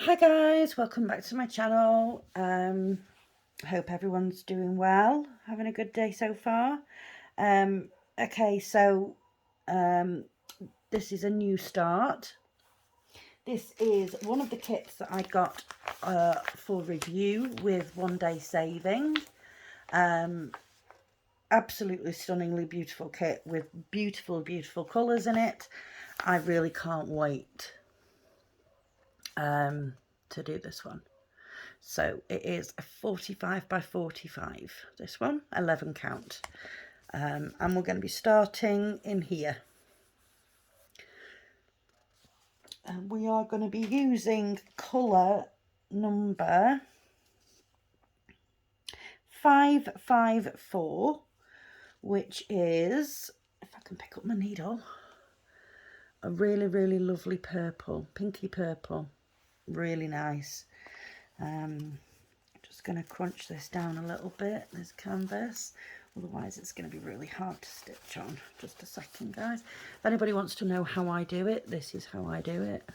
Hi guys, welcome back to my channel. Hope everyone's doing well, having a good day so far. Okay, so this is a new start. This is one of the kits that I got for review with Onedaysaving. Absolutely stunningly beautiful kit with beautiful colours in it. I really can't wait to do this one. So it is a 45 by 45, this one, 11 count. And we're going to be starting in here. And we are going to be using colour number 554, which is, if I can pick up my needle, a really lovely purple, pinky purple, really nice. Just going to crunch this down a little bit, this canvas, otherwise it's going to be really hard to stitch on. Just a second guys, if anybody wants to know how I do it, this is how I do it.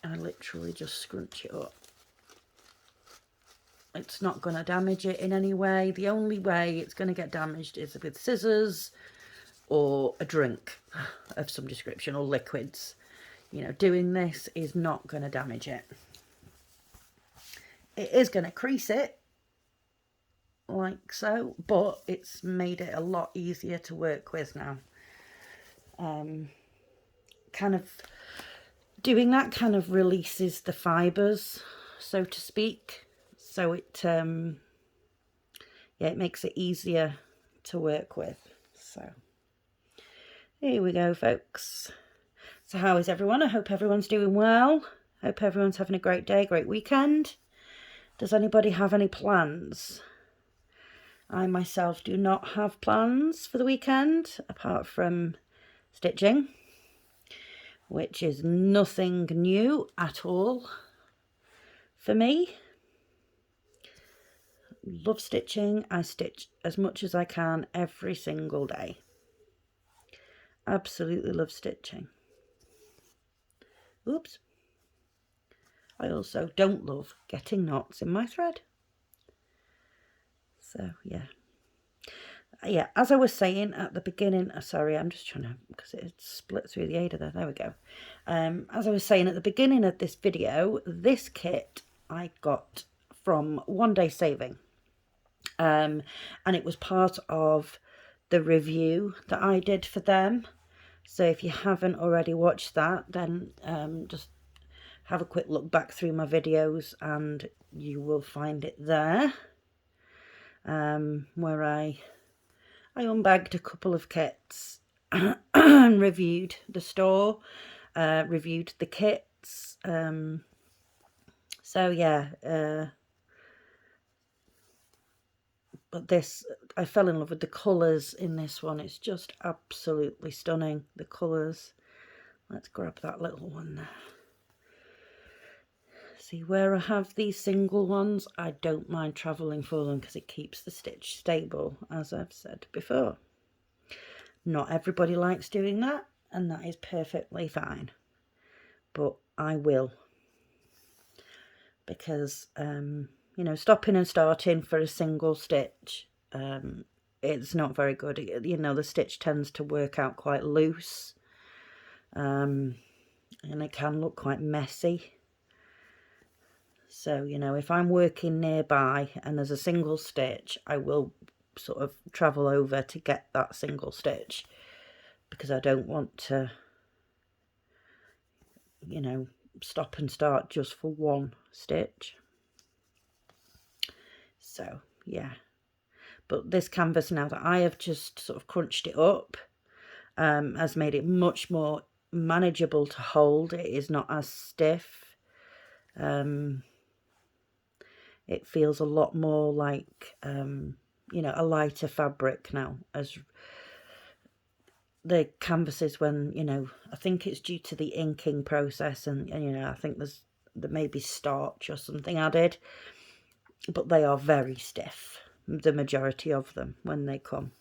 I literally just scrunch it up. It's not going to damage it in any way. The only way it's going to get damaged is with scissors or a drink of some description or liquids. You know, doing this is not going to damage it. It is going to crease it, like so, but it's made it a lot easier to work with now. Kind of doing that kind of releases the fibres, so to speak. So it, yeah, it makes it easier to work with. So here we go, folks. So how is everyone? I hope everyone's doing well. Hope everyone's having a great day, great weekend. Does anybody have any plans? I myself do not have plans for the weekend, apart from stitching, which is nothing new at all for me. Love stitching. I stitch as much as I can every single day. Absolutely love stitching. Oops. I also don't love getting knots in my thread. So, yeah. Yeah, as I was saying at the beginning, sorry, I'm just trying to, because it split through the Ada there we go. As I was saying at the beginning of this video, this kit I got from Onedaysaving. And it was part of the review that I did for them. So if you haven't already watched that, then just have a quick look back through my videos and you will find it there, where I unbagged a couple of kits and reviewed the store, reviewed the kits. So yeah, but this, I fell in love with the colours in this one. It's just absolutely stunning, the colours. Let's grab that little one there. See, where I have these single ones, I don't mind travelling for them because it keeps the stitch stable, as I've said before. Not everybody likes doing that, and that is perfectly fine. But I will. Because, you know, stopping and starting for a single stitch, it's not very good. You know, the stitch tends to work out quite loose. And it can look quite messy. So, you know, if I'm working nearby and there's a single stitch, I will sort of travel over to get that single stitch, because I don't want to, you know, stop and start just for one stitch. So, yeah. But this canvas, now that I have just sort of crunched it up, has made it much more manageable to hold. It is not as stiff. It feels a lot more like, you know, a lighter fabric now. As the canvases, when, you know, I think it's due to the inking process, and you know, I think there may be starch or something added, but they are very stiff, the majority of them, when they come,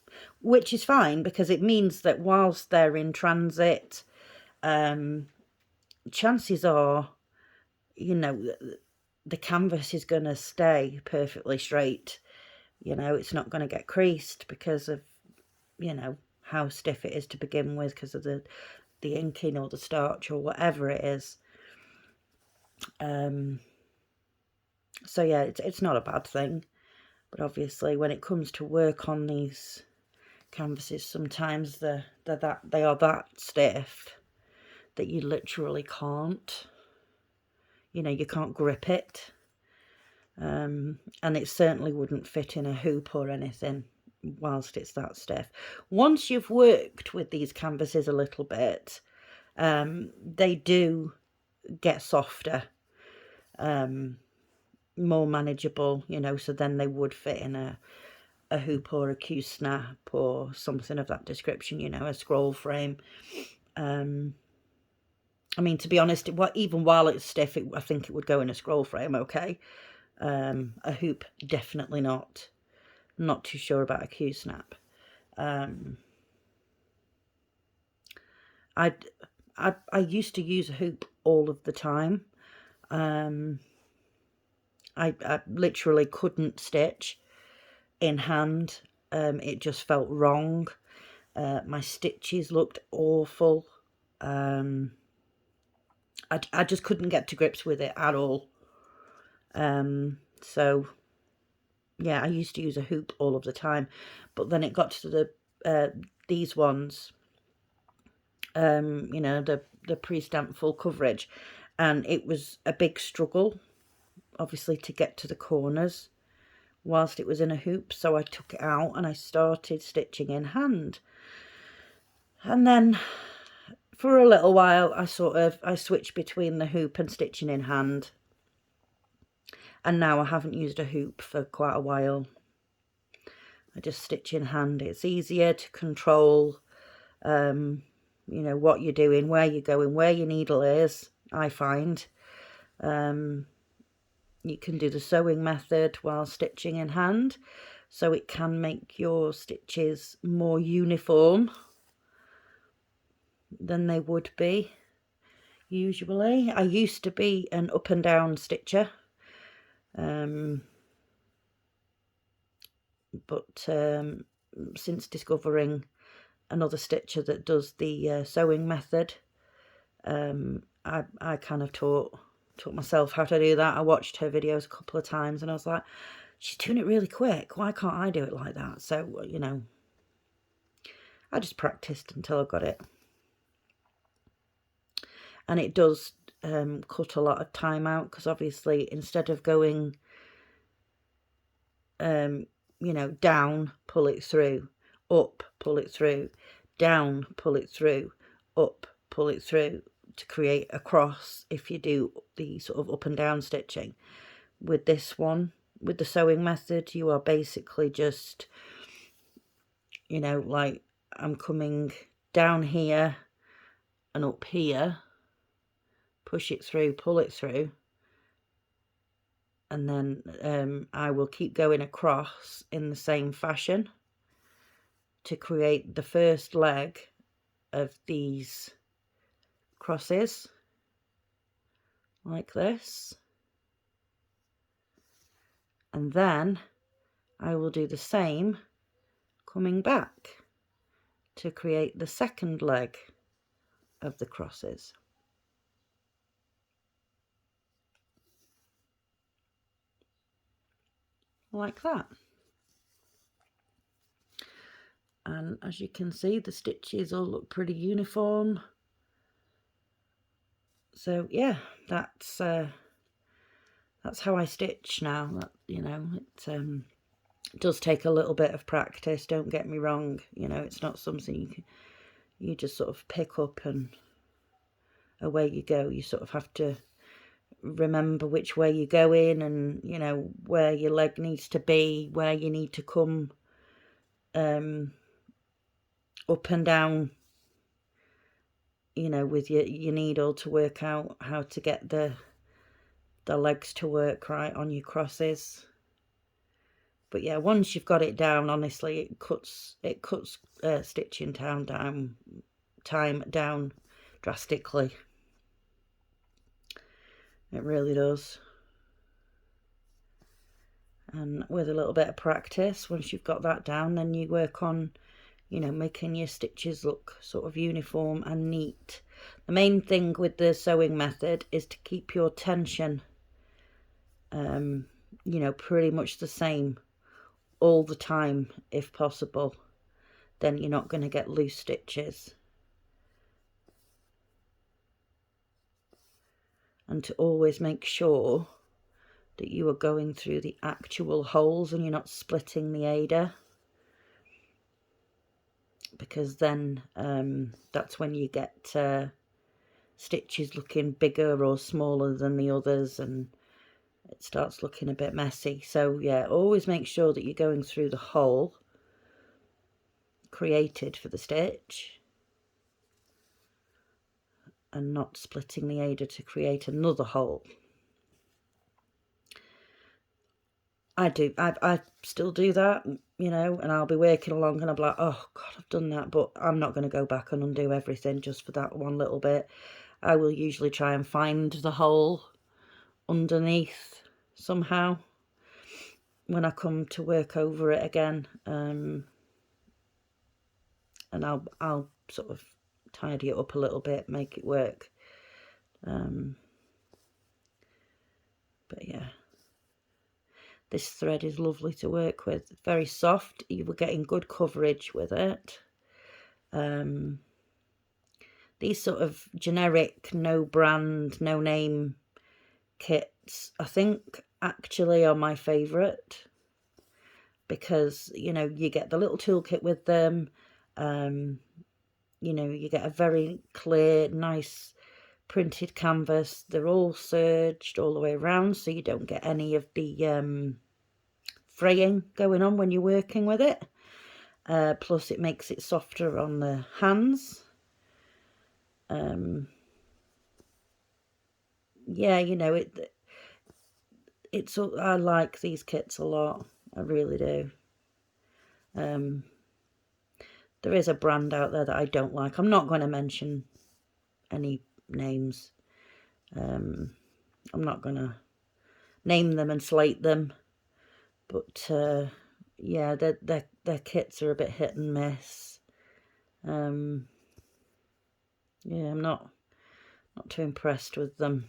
which is fine, because it means that whilst they're in transit, chances are you know, the canvas is going to stay perfectly straight. You know, it's not going to get creased because of, you know, how stiff it is to begin with, because of the inking or the starch or whatever it is. So yeah, it's not a bad thing. But obviously when it comes to work on these canvases, sometimes they are that stiff that you literally can't, you know, you can't grip it. And it certainly wouldn't fit in a hoop or anything whilst it's that stiff. Once you've worked with these canvases a little bit, they do get softer, more manageable, you know, so then they would fit in a hoop or a Q-snap or something of that description, you know, a scroll frame. I mean, to be honest, even while it's stiff, I think it would go in a scroll frame, okay. A hoop, definitely not. Not too sure about a Q-snap. I used to use a hoop all of the time. I literally couldn't stitch in hand. It just felt wrong. My stitches looked awful. I just couldn't get to grips with it at all. So yeah, I used to use a hoop all of the time, but then it got to the these ones, you know, the pre-stamped full coverage, and it was a big struggle, obviously, to get to the corners whilst it was in a hoop. So I took it out and I started stitching in hand, and then for a little while I switched between the hoop and stitching in hand, and now I haven't used a hoop for quite a while. I just stitch in hand. It's easier to control, you know, what you're doing, where you're going, where your needle is, I find. You can do the sewing method while stitching in hand, so it can make your stitches more uniform than they would be usually. I used to be an up and down stitcher, but since discovering another stitcher that does the sewing method, I kind of taught myself how to do that. I watched her videos a couple of times and I was like, she's doing it really quick, why can't I do it like that? So, you know, I just practiced until I got it. And it does cut a lot of time out, because obviously instead of going, you know, down, pull it through, up, pull it through, down, pull it through, up, pull it through, to create a cross if you do the sort of up and down stitching. With this one, with the sewing method, you are basically just, you know, like I'm coming down here and up here, push it through, pull it through, and then I will keep going across in the same fashion to create the first leg of these crosses, like this. And then I will do the same coming back to create the second leg of the crosses. Like that. And as you can see, the stitches all look pretty uniform. So yeah, that's how I stitch now. That, you know, it does take a little bit of practice, don't get me wrong. You know, it's not something you just sort of pick up and away you go. You sort of have to remember which way you're going, and, you know, where your leg needs to be, where you need to come up and down, you know, with your needle, to work out how to get the legs to work right on your crosses. But yeah, once you've got it down, honestly, it cuts stitching time down drastically. It really does. And with a little bit of practice, once you've got that down, then you work on, you know, making your stitches look sort of uniform and neat. The main thing with the sewing method is to keep your tension, you know, pretty much the same all the time if possible. Then you're not going to get loose stitches. And to always make sure that you are going through the actual holes and you're not splitting the Aida, because then that's when you get stitches looking bigger or smaller than the others, and it starts looking a bit messy. So yeah, always make sure that you're going through the hole created for the stitch and not splitting the Aida to create another hole. I still do that, you know, and I'll be working along and I'll be like, oh God, I've done that, but I'm not going to go back and undo everything just for that one little bit. I will usually try and find the hole underneath somehow when I come to work over it again, and I'll sort of tidy it up a little bit, make it work. But yeah, this thread is lovely to work with, very soft. You were getting good coverage with it. These sort of generic, no brand, no name kits, I think actually are my favourite, because, you know, you get the little toolkit with them. You know, you get a very clear, nice printed canvas. They're all serged all the way around, so you don't get any of the fraying going on when you're working with it. Plus it makes it softer on the hands. Yeah, you know, it's I like these kits a lot. I really do. There is a brand out there that I don't like. I'm not going to mention any names. I'm not going to name them and slate them. But yeah, their kits are a bit hit and miss. Yeah, I'm not too impressed with them.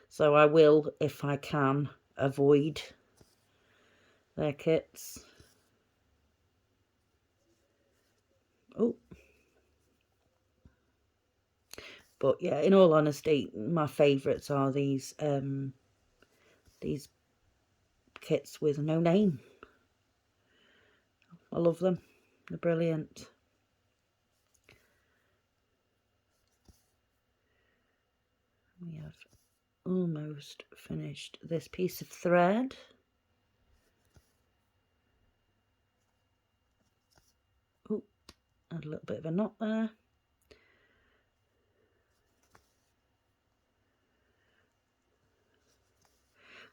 So I will, if I can, avoid their kits. Oh. But yeah, in all honesty, my favourites are these kits with no name. I love them. They're brilliant. We have almost finished this piece of thread. Oh, had a little bit of a knot there.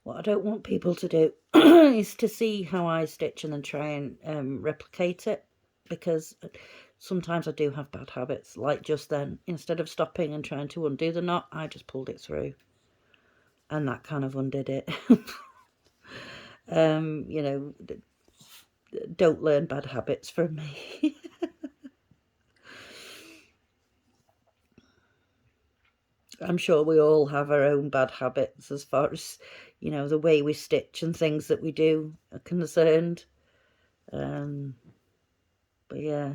What I don't want people to do is to see how I stitch and then try and replicate it, because sometimes I do have bad habits. Like just then, instead of stopping and trying to undo the knot, I just pulled it through, and that kind of undid it. You know, don't learn bad habits from me. I'm sure we all have our own bad habits as far as, you know, the way we stitch and things that we do are concerned. But yeah.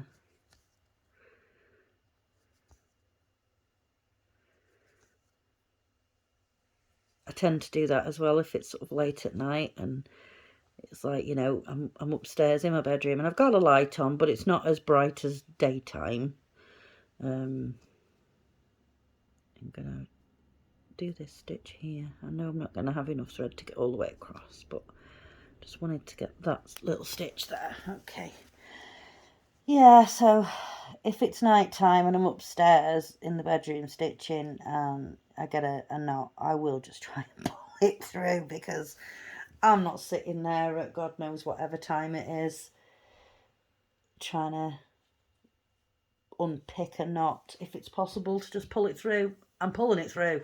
I tend to do that as well if it's sort of late at night and it's like, you know, I'm upstairs in my bedroom and I've got a light on, but it's not as bright as daytime. I'm gonna do this stitch here. I know I'm not gonna have enough thread to get all the way across, but just wanted to get that little stitch there. Okay. Yeah, so if it's night time and I'm upstairs in the bedroom stitching and I get a knot, I will just try and pull it through, because I'm not sitting there at God knows whatever time it is trying to unpick a knot. If it's possible to just pull it through, I'm pulling it through.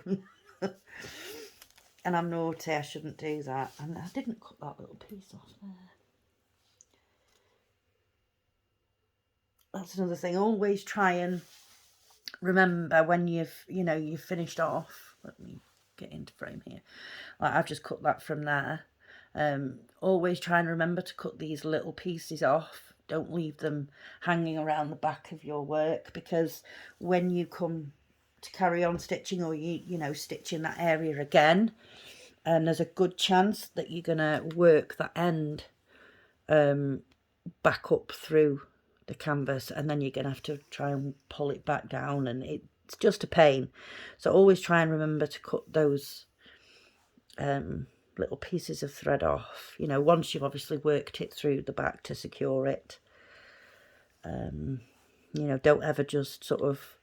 And I'm naughty, I shouldn't do that. And I didn't cut that little piece off there. That's another thing. Always try and remember when you've finished off. Let me get into frame here. Like I've just cut that from there. Always try and remember to cut these little pieces off. Don't leave them hanging around the back of your work, because when you come to carry on stitching, or you stitch in that area again, and there's a good chance that you're gonna work that end back up through the canvas, and then you're gonna have to try and pull it back down, and it's just a pain. So always try and remember to cut those little pieces of thread off, once you've obviously worked it through the back to secure it. Don't ever just sort of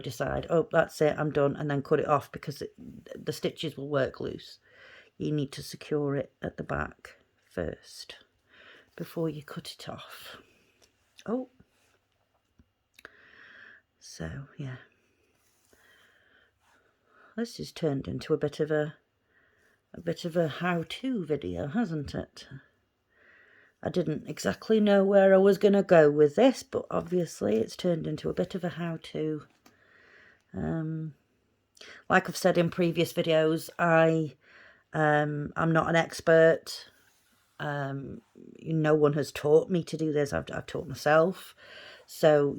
decide, oh, that's it, I'm done, and then cut it off, because the stitches will work loose. You need to secure it at the back first before you cut it off. Oh, so yeah, this has turned into a bit of a how-to video, hasn't it? I didn't exactly know where I was going to go with this, but obviously it's turned into a bit of a how-to. Like I've said in previous videos, I'm not an expert. No one has taught me to do this. I've taught myself. So,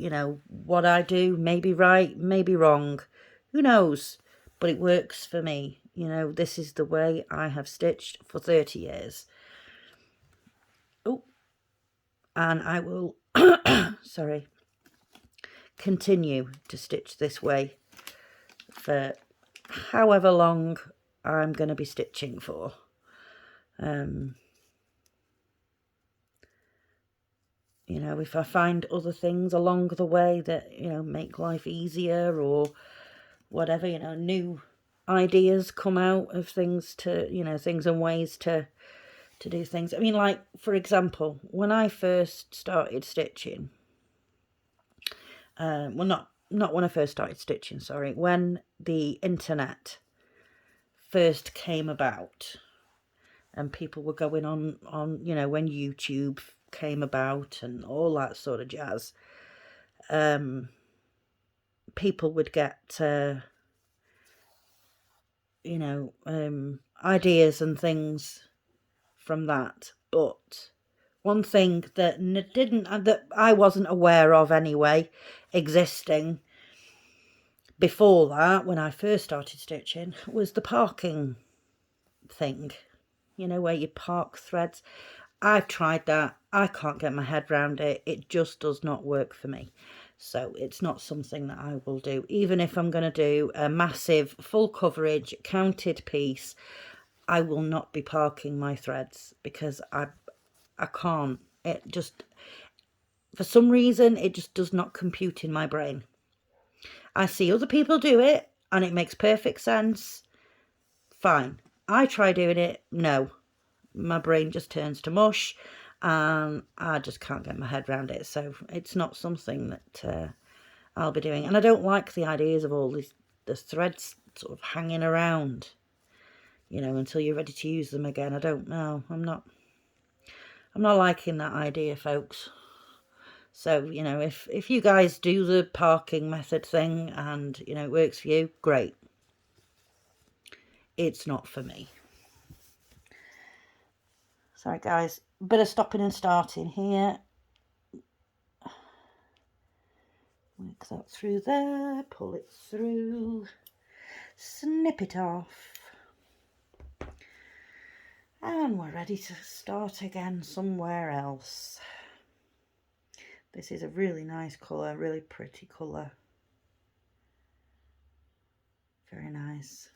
what I do may be right, may be wrong. Who knows? But it works for me. This is the way I have stitched for 30 years. Oh, and I will, sorry, continue to stitch this way for however long I'm going to be stitching for. If I find other things along the way that, make life easier or whatever, new ideas come out of things to, things and ways to do things. I mean, like, for example, when I first started stitching, well, not when I first started stitching, sorry, when the internet first came about and people were going on, when YouTube came about and all that sort of jazz, people would get ideas and things from that. But one thing that I wasn't aware of anyway existing before that, when I first started stitching, was the parking thing, where you park threads. I've tried that. I can't get my head around it. It just does not work for me. So it's not something that I will do. Even if I'm going to do a massive full coverage counted piece, I will not be parking my threads, because I can't. It just, for some reason, it just does not compute in my brain. I see other people do it and it makes perfect sense. Fine. I try doing it. No. My brain just turns to mush, and I just can't get my head around it. So it's not something that I'll be doing. And I don't like the ideas of all the threads sort of hanging around, until you're ready to use them again. I don't know. I'm not liking that idea, folks. So, if you guys do the parking method thing and, it works for you, great. It's not for me. Sorry, guys. Bit of stopping and starting here. Work that through there. Pull it through. Snip it off. And we're ready to start again somewhere else. This is a really nice colour, really pretty colour. Very nice.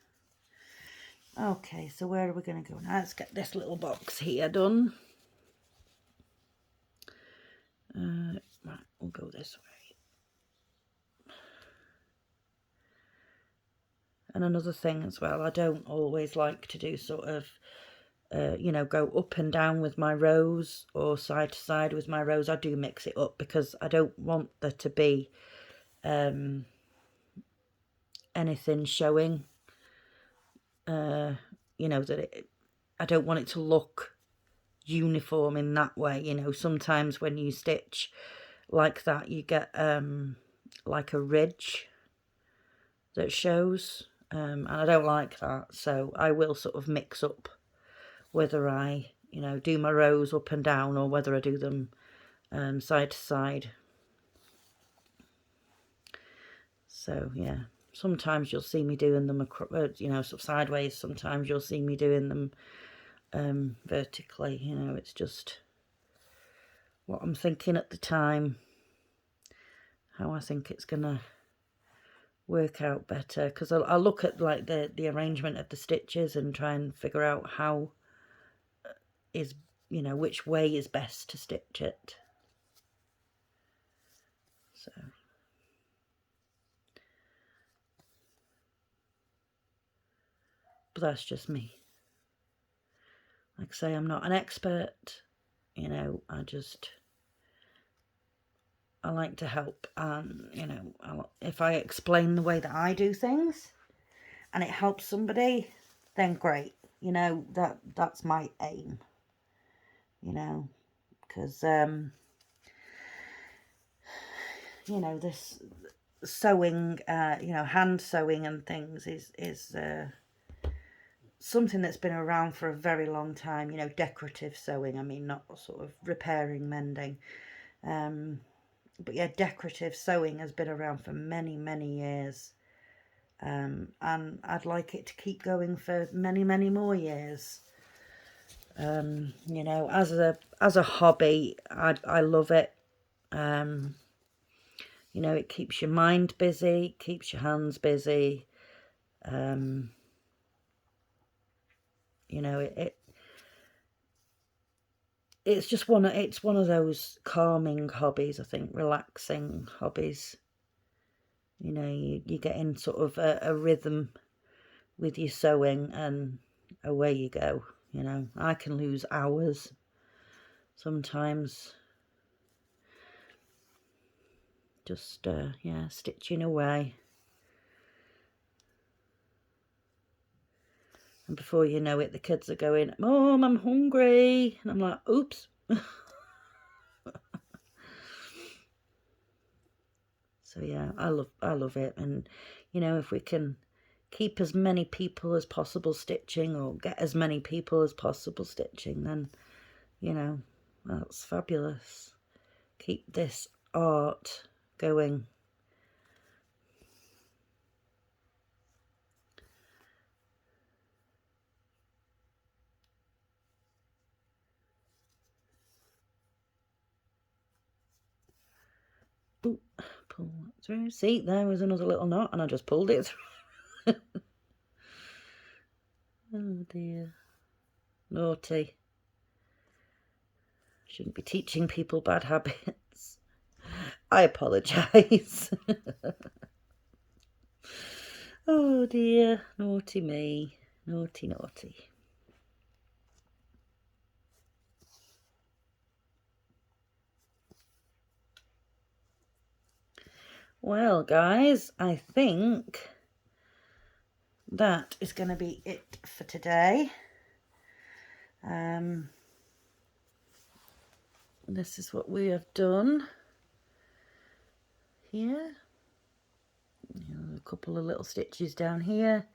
Okay, so where are we going to go now? Let's get this little box here done. Right, we'll go this way. And another thing as well, I don't always like to do sort of, go up and down with my rows or side to side with my rows. I do mix it up because I don't want there to be anything showing. You know, that I don't want it to look uniform in that way. You know, sometimes when you stitch like that, you get like a ridge that shows, and I don't like that. So I will sort of mix up whether I, you know, do my rows up and down or whether I do them side to side. So yeah, sometimes you'll see me doing them, you know, sort of sideways. Sometimes you'll see me doing them vertically. You know, it's just what I'm thinking at the time, how I think it's gonna work out better, because I'll look at like the arrangement of the stitches and try and figure out how is, you know, which way is best to stitch it. So but that's just me. Like I say, I'm not an expert, you know, I like to help, and you know, if I explain the way that I do things and it helps somebody, then great. You know, that's my aim, you know, because you know, this sewing, you know, hand sewing and things is something that's been around for a very long time. You know, decorative sewing, I mean, not sort of repairing, mending, but yeah, decorative sewing has been around for many, many years, and I'd like it to keep going for many, many more years. You know, as a hobby, I love it. You know, it keeps your mind busy, keeps your hands busy. You know, it's just one of those calming hobbies, I think, relaxing hobbies. You know, you get in sort of a rhythm with your sewing and away you go. You know, I can lose hours sometimes just yeah, stitching away, and before you know it, the kids are going, "Mom, I'm hungry," and I'm like, oops. So yeah, I love it. And you know, if we can keep as many people as possible stitching, or get as many people as possible stitching, then, you know, that's fabulous. Keep this art going. Ooh, pull that through. See, there was another little knot and I just pulled it through. Oh dear. Naughty. Shouldn't be teaching people bad habits. I apologise. Oh dear. Naughty me. Naughty, naughty. Well, guys, I think that is going to be it for today. This is what we have done here. You know, a couple of little stitches down here,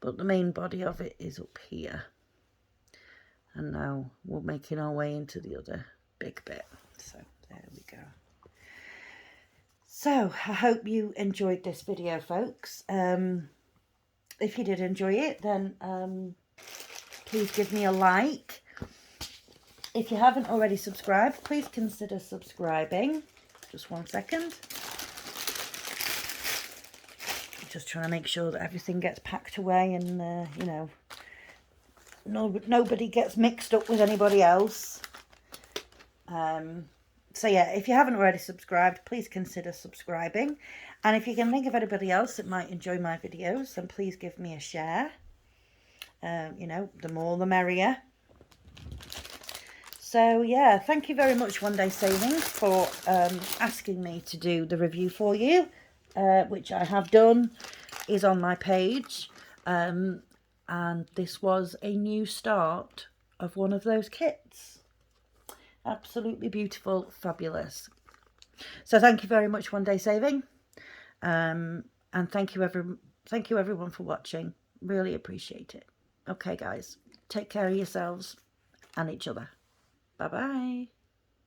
but the main body of it is up here. And now we're making our way into the other big bit. So there we go. So I hope you enjoyed this video, folks. If you did enjoy it, then please give me a like. If you haven't already subscribed, please consider subscribing. Just 1 second. Just trying to make sure that everything gets packed away and, you know, nobody gets mixed up with anybody else. So yeah, if you haven't already subscribed, please consider subscribing. And if you can think of anybody else that might enjoy my videos, then please give me a share. You know, the more the merrier. So yeah, thank you very much, Onedaysaving, for asking me to do the review for you, which I have done. is on my page. And this was a new start of one of those kits. Absolutely beautiful, fabulous. So thank you very much, Onedaysaving. And thank you everyone for watching. Really appreciate it. Okay, guys, take care of yourselves and each other. Bye bye.